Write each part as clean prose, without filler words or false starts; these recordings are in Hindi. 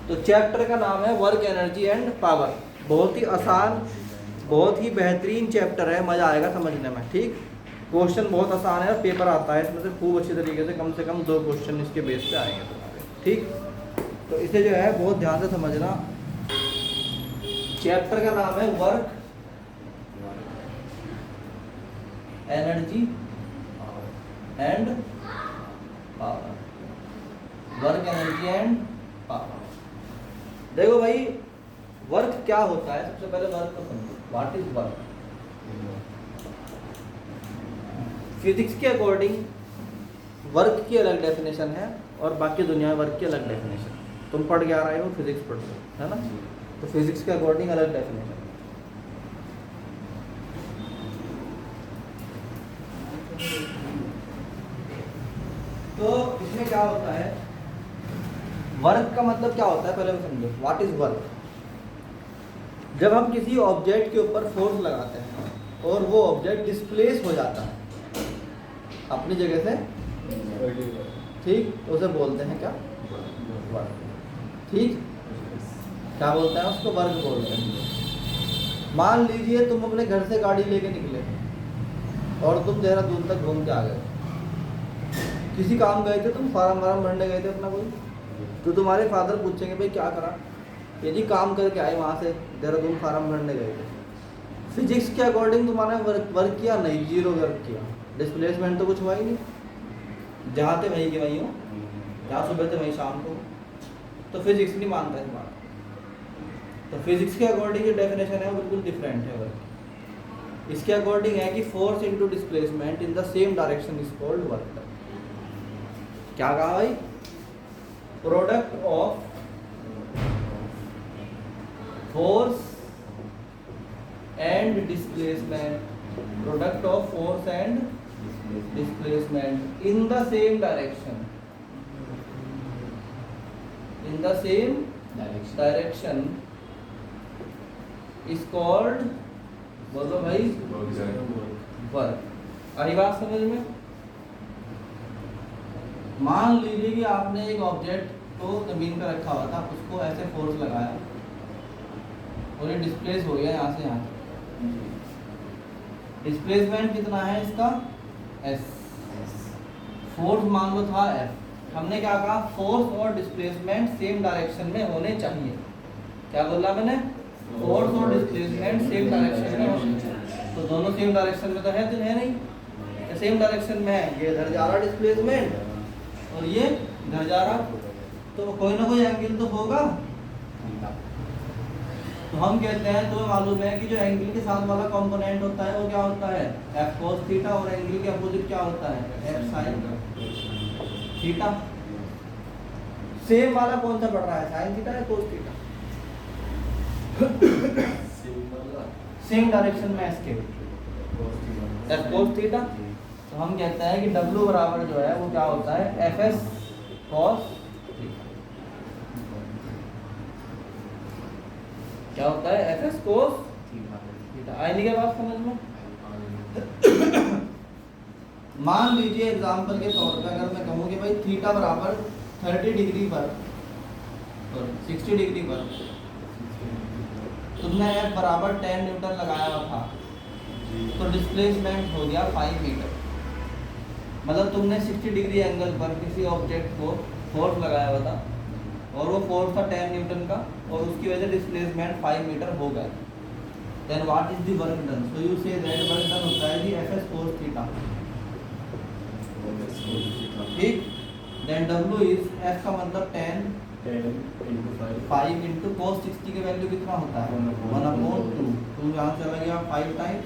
तो चैप्टर का नाम है वर्क एनर्जी एंड पावर। बहुत ही आसान, बहुत ही बेहतरीन चैप्टर है, मज़ा आएगा समझने में। ठीक, क्वेश्चन बहुत आसान है और पेपर आता है इसमें से खूब अच्छी तरीके से कम 2 क्वेश्चन इसके बेस पे आएंगे तुम्हारे। ठीक, तो इसे जो है बहुत ध्यान से समझना। चैप्टर का नाम है work energy and power. Work energy and power. देखो भाई, वर्क क्या होता है, सबसे पहले वर्क को समझो। What is work? फिजिक्स के अकॉर्डिंग वर्क की अलग डेफिनेशन है और बाकी दुनिया में वर्क की अलग डेफिनेशन। तुम पढ़ के आ रहे हो, फिजिक्स पढ़ रहे हो, है ना? तो फिजिक्स के अकॉर्डिंग अलग डेफिनेशन। तो इसमें क्या होता है, वर्क का मतलब क्या होता है पहले समझो। What is work? जब हम किसी ऑब्जेक्ट के ऊपर फोर्स लगाते हैं और वो ऑब्जेक्ट डिस्प्लेस हो जाता है अपनी जगह से, ठीक, तो उसे बोलते हैं क्या? वर्क। ठीक, क्या बोलते हैं उसको? वर्क बोलते हैं। मान लीजिए तुम अपने घर से गाड़ी लेके निकले और तुम देहरादून तक घूम के आ गए। किसी काम गए थे तुम, फार्म भरने गए थे अपना कोई, तो तुम्हारे फादर पूछेंगे भाई क्या करा? यदि काम करके आए वहाँ से, देहरादून फार्म भरने गए थे। फिजिक्स के अकॉर्डिंग तुम्हारा वर्क किया नहीं, जीरो वर्क किया। डिस्प्लेसमेंट तो कुछ हुआ ही नहीं, जहाँ थे वहीं के वहीं हो, जहाँ सुबह थे वहीं शाम को। तो फिजिक्स नहीं मानता इस बात। तो फिजिक्स के अकॉर्डिंग जो डेफिनेशन है वो बिल्कुल डिफरेंट है वर्क। इसके अकॉर्डिंग है कि force into displacement in the same direction is called work. क्या कहा भाई? Product of force and displacement, product of force and displacement in the same direction, in the same direction is called, बोलो भाई, वर्क। आई बात समझ में? मान लीजिए कि आपने एक ऑब्जेक्ट को जमीन पर रखा हुआ था, उसको ऐसे फोर्स लगाया और ये डिस्प्लेस हो गया यहाँ से यहाँ। डिस्प्लेसमेंट कितना है इसका? एस। फोर्स मान लो था एफ। हमने क्या कहा? फोर्स और डिस्प्लेसमेंट सेम डायरेक्शन में होने चाहिए। क्या बोला मैंने? फोर्स और डिस्प्लेसमेंट सेम डायरेक्शन में होने चाहिए। तो दोनों सेम डायरेक्शन में तो है नहीं, सेम डायरेक्शन में है। ये इधर जा रहा डिस्प्लेसमेंट और ये इधर जा रहा, तो कोई ना कोई एंगल तो होगा। तो हम कहते हैं, तुम्हें मालूम है कि जो एंगल के साथ वाला कंपोनेंट होता है वो क्या होता है? F cos theta. और एंगल के अपोजिट क्या होता है? F sine theta. सेम वाला कौन सा पड़ रहा है, साइन थीटा या कोस थीटा? सेम डायरेक्शन में इसके एफ कोस थीटा। तो हम कहते हैं कि W बराबर जो है वो क्या होता है? F S cos. क्या होता है? F S cos theta. आई नहीं क्या बात समझ में? मान लीजिए एग्जांपल के तौर पे अगर मैं कहूँ कि भाई थीटा बराबर 30 डिग्री पर और 60 डिग्री पर तुमने एफ बराबर 10 न्यूटन लगाया हुआ था, तो डिस्प्लेसमेंट हो गया 5 मीटर। मतलब तुमने 60 डिग्री एंगल पर किसी ऑब्जेक्ट को फोर्स लगाया हुआ था और वो फोर्स था 10 न्यूटन का और उसकी वजह से डिस्प्लेसमेंट 5 मीटर हो गया। Then what is the work done? So you say that work done होता है जी एफ एस कोस थीटा। ठीक, देन W इज, F का मतलब 10 5 इंटू कोस 60 की वैल्यू कितना होता है? 1/2। तो यहाँ चला गया 5 times,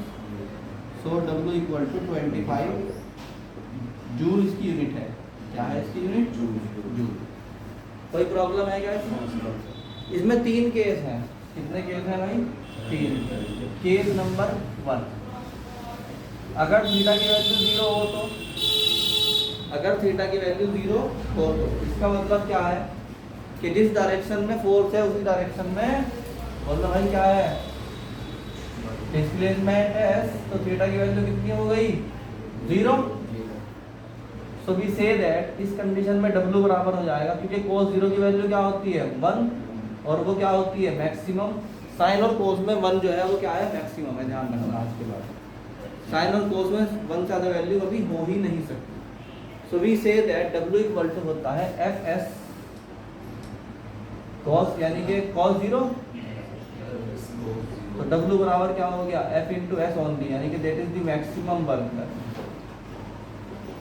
so W equal to 25 joule इसकी यूनिट है। क्या है इसकी यूनिट? जूल। कोई प्रॉब्लम है क्या इसमें? इसमें 3 केस हैं। कितने केस हैं भाई? 3। केस नंबर 1, अगर थीटा की वैल्यू 0 हो तो, अगर थीटा की वैल्यू 0 हो तो इसका मतलब क्या है कि जिस डायरेक्शन में फोर्स है उसी डायरेक्शन में, बोलो भाई क्या है? डिस्प्लेसमेंट है एस। तो थीटा की वैल्यू कितनी हो गई? 0। सो वी से दैट इस कंडीशन में W बराबर हो जाएगा, क्योंकि cos 0 की वैल्यू क्या होती है? 1 और वो क्या होती है मैक्सिमम। साइन और कोस में 1 जो है वो क्या है मैक्सिमम है, ध्यान रखना आज के बाद। साइन और कोस में 1 से ज़्यादा वैल्यू कभी हो ही नहीं सकती। So we say that W equal to होता है FS cos, यानी कि cos 0, तो W बराबर क्या हो गया F इंटू एस ओनली, यानी कि that is the maximum work.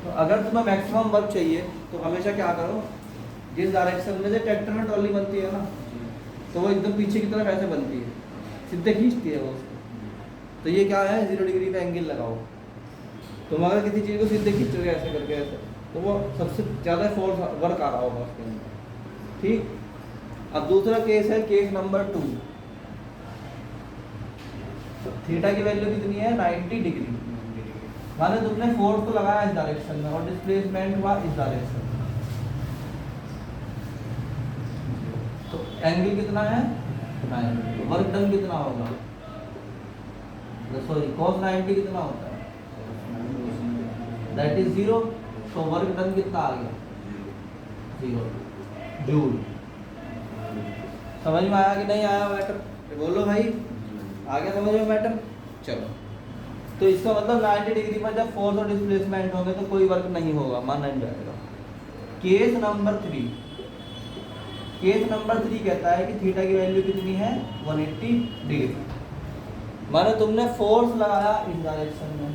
तो अगर तुम्हें मैक्सिमम वर्क चाहिए तो हमेशा क्या करो, जिस डायरेक्शन में से ट्रैक्टर में ट्रॉली बनती है ना, तो वो एकदम पीछे की तरफ ऐसे बनती है, सीधे खींचती है वो उसको। तो ये क्या है 0 डिग्री का एंगल लगाओ। तुम अगर किसी चीज़ को सीधे खींचोगे ऐसे करके ऐसे, तो वो सबसे ज़्यादा फोर्स वर्क आ रहा होगा उसके अंदर। ठीक, अब दूसरा केस है केस नंबर 2। थीटा की वैल्यू कितनी है 90 डिग्री, माने तुमने फोर्स को लगाया इस डायरेक्शन में और डिस्प्लेसमेंट हुआ इस डायरेक्शन में, तो एंगल कितना है 90। वर्क डन कितना होगा, सॉरी cos 90 कितना होता है, दैट इज 0। तो वर्क डन कितना आ गया 0 जूल। समझ में आया कि नहीं आया मैटर, बोलो भाई आ गया समझ में मैटर। चलो, तो इसका मतलब 90 डिग्री पर जब फोर्स और डिस्प्लेसमेंट होंगे तो कोई वर्क नहीं होगा, माना नहीं जाएगा। केस नंबर 3, केस नंबर 3 कहता है कि थीटा की वैल्यू कितनी है 180 डिग्री, माने तुमने फोर्स लगाया इस डायरेक्शन में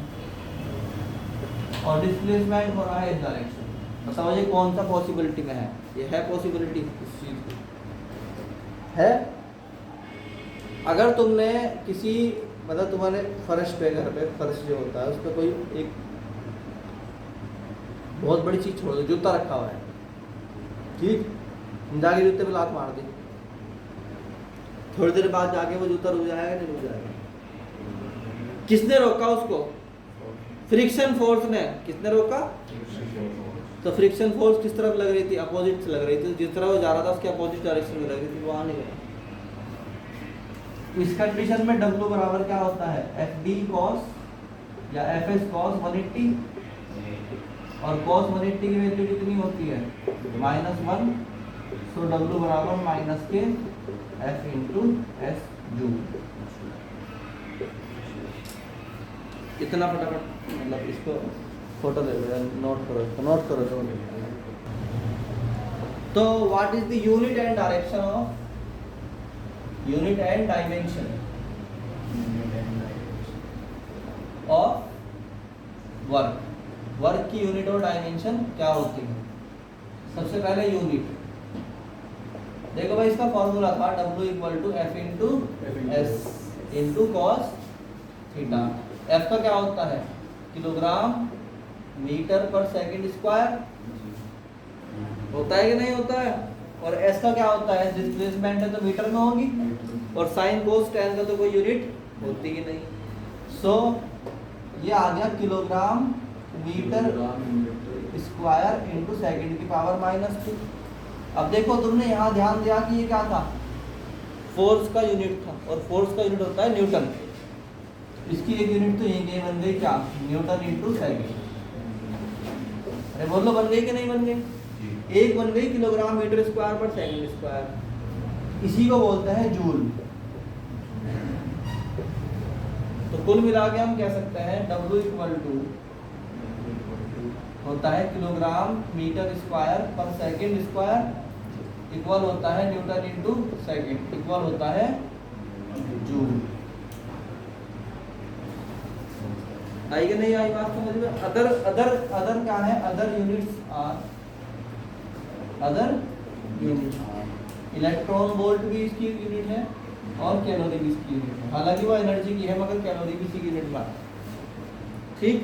और डिस्प्लेसमेंट हो रहा है इस डायरेक्शन में। तो समझिए कौन सा पॉसिबिलिटी में है, ये है पॉसिबिलिटी इस चीज की है। अगर तुमने किसी मतलब तुम्हारे फर्श पे, घर पे फर्श जो होता है उस पर कोई एक बहुत बड़ी चीज छोड़ दो, जूता रखा हुआ है, ठीक, जाके जूते पे लात मार दी, थोड़ी देर बाद जाके वो जूता रुक जाएगा नहीं रुक जाएगा, किसने रोका उसको, फ्रिक्शन फोर्स ने। किसने रोका, तो फ्रिक्शन फोर्स किस तरफ लग रही थी, अपोजिट से लग रही थी, जिस तरह वो जा रहा था उसके अपोजिट डायरेक्शन में लग रही थी, वो आ नहीं गया। इस कंडीशन में W बराबर क्या होता है FD cos या FS cos 180, और cos 180 की वैल्यू कितनी होती है -1, सो W बराबर -K F into S joule. इतना फटाफट मतलब इसको फोटो ले लो, नोट करो, नोट करो। तो what is the unit and direction of, unit and dimension of work, work की यूनिट और डायमेंशन क्या होती है। सबसे पहले यूनिट देखो भाई, इसका फॉर्मूला था W equal to F into S into cos theta. F का क्या होता है किलोग्राम मीटर पर सेकंड स्क्वायर, होता है कि नहीं होता है, और S का क्या होता है डिस्प्लेसमेंट है तो मीटर में होगी, और साइन कोस टेन का तो कोई यूनिट होती ही नहीं। सो ये आ गया kilogram metre square into second की पावर -2। अब देखो तुमने यहाँ ध्यान दिया कि ये क्या था, फोर्स का यूनिट था, और फोर्स का यूनिट होता है न्यूटन। इसकी एक यूनिट तो ये बन गई क्या, न्यूटन इंटू सेकेंड। अरे बोलो बन गई कि नहीं बन गई, एक बन गई किलोग्राम मीटर स्क्वायर पर सेकंड स्क्वायर, इसी को बोलते हैं जूल। तो कुल मिला के हम कह सकते हैं W इक्वल टू होता है किलोग्राम मीटर स्क्वायर पर सेकंड स्क्वायर इक्वल होता है न्यूटन इंटू सेकंड इक्वल होता है जूल। आई कि नहीं आई बात समझ में। अदर अदर अदर क्या है, other units are, other unit electron volt भी इसकी यूनिट है और कैलोरी भी इसकी यूनिट है, हालांकि वो एनर्जी की है मगर कैलोरी भी इसी यूनिट में। ठीक,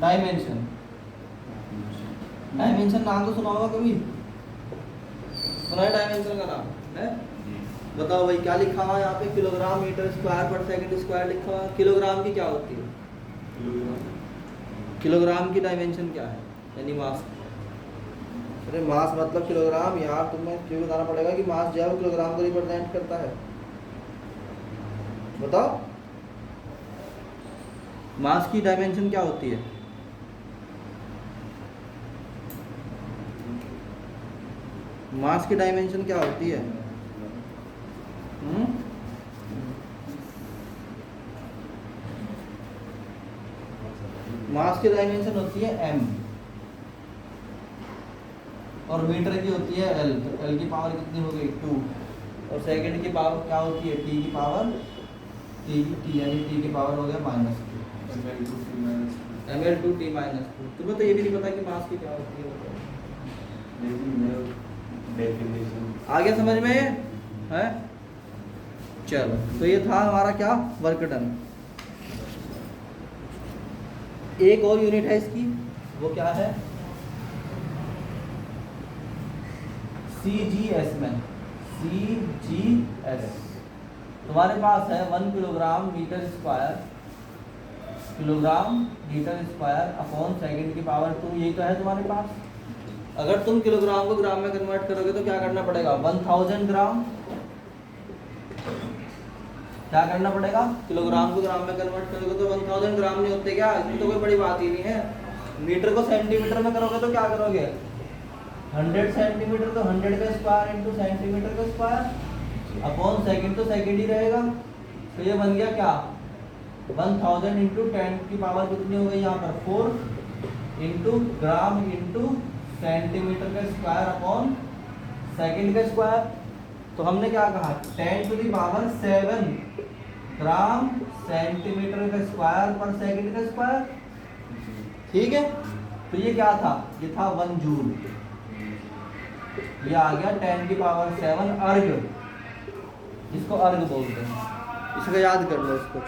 डायमेंशन, डायमेंशन नाम तो सुना होगा कभी, सुना है डायमेंशन का नाम है, बताओ भाई क्या लिखा हुआ है यहाँ पे, किलोग्राम मीटर स्क्वायर पर सेकंड स्क्वायर लिखा हुआ है। किलोग्राम की क्या होती है, किलोग्राम की डायमेंशन क्या है, यानी मास। अरे मास मतलब किलोग्राम, यार तुम्हें क्यों बताना पड़ेगा कि मास जो है वो किलोग्राम को रिप्रेजेंट करता है, बताओ मास की डायमेंशन क्या होती है। मास की डायमेंशन क्या होती है, मास की डायमेंशन होती है m और मीटर की होती है l, तो l की पावर कितनी हो गई 2 और सेकंड की पावर क्या होती है t की पावर t यानी t की पावर हो गया -2 ml2t -2। तुम्हें तो ये भी नहीं पता कि मास की क्या होती है, आ गया समझ में है? चलो, तो ये था हमारा क्या वर्क डन। एक और यूनिट है इसकी, वो क्या है CGS में, CGS तुम्हारे पास है 1 kilogram metre square upon second की पावर 2, ये तो है तुम्हारे पास। अगर तुम किलोग्राम को ग्राम में कन्वर्ट करोगे तो क्या करना पड़ेगा 1000 ग्राम, क्या करना पड़ेगा किलोग्राम को ग्राम में कन्वर्ट करोगे तो 1000 ग्राम नहीं होते क्या, इसमें तो कोई बड़ी बात ही नहीं है। मीटर को सेंटीमीटर में करोगे तो क्या करोगे 100 सेंटीमीटर, तो 100 का स्क्वायर इंटू सेंटीमीटर का स्क्वायर अपॉन सेकंड, तो सेकंड ही रहेगा। तो ये बन गया क्या 1000 इंटू 10 की पावर कितनी हो गई यहाँ पर 4 इंटू ग्राम इंटू सेंटीमीटर का स्क्वायर अपॉन सेकंड का स्क्वायर। तो हमने क्या कहा 10 to the power 7 gram centimetre का स्क्वायर पर सेकंड का स्क्वायर, ठीक है। तो ये क्या था, ये था 1 जूल, ये आ गया 10 की पावर 7 अर्ग, इसको अर्ग बोलते हैं, इसको याद कर लो इसको।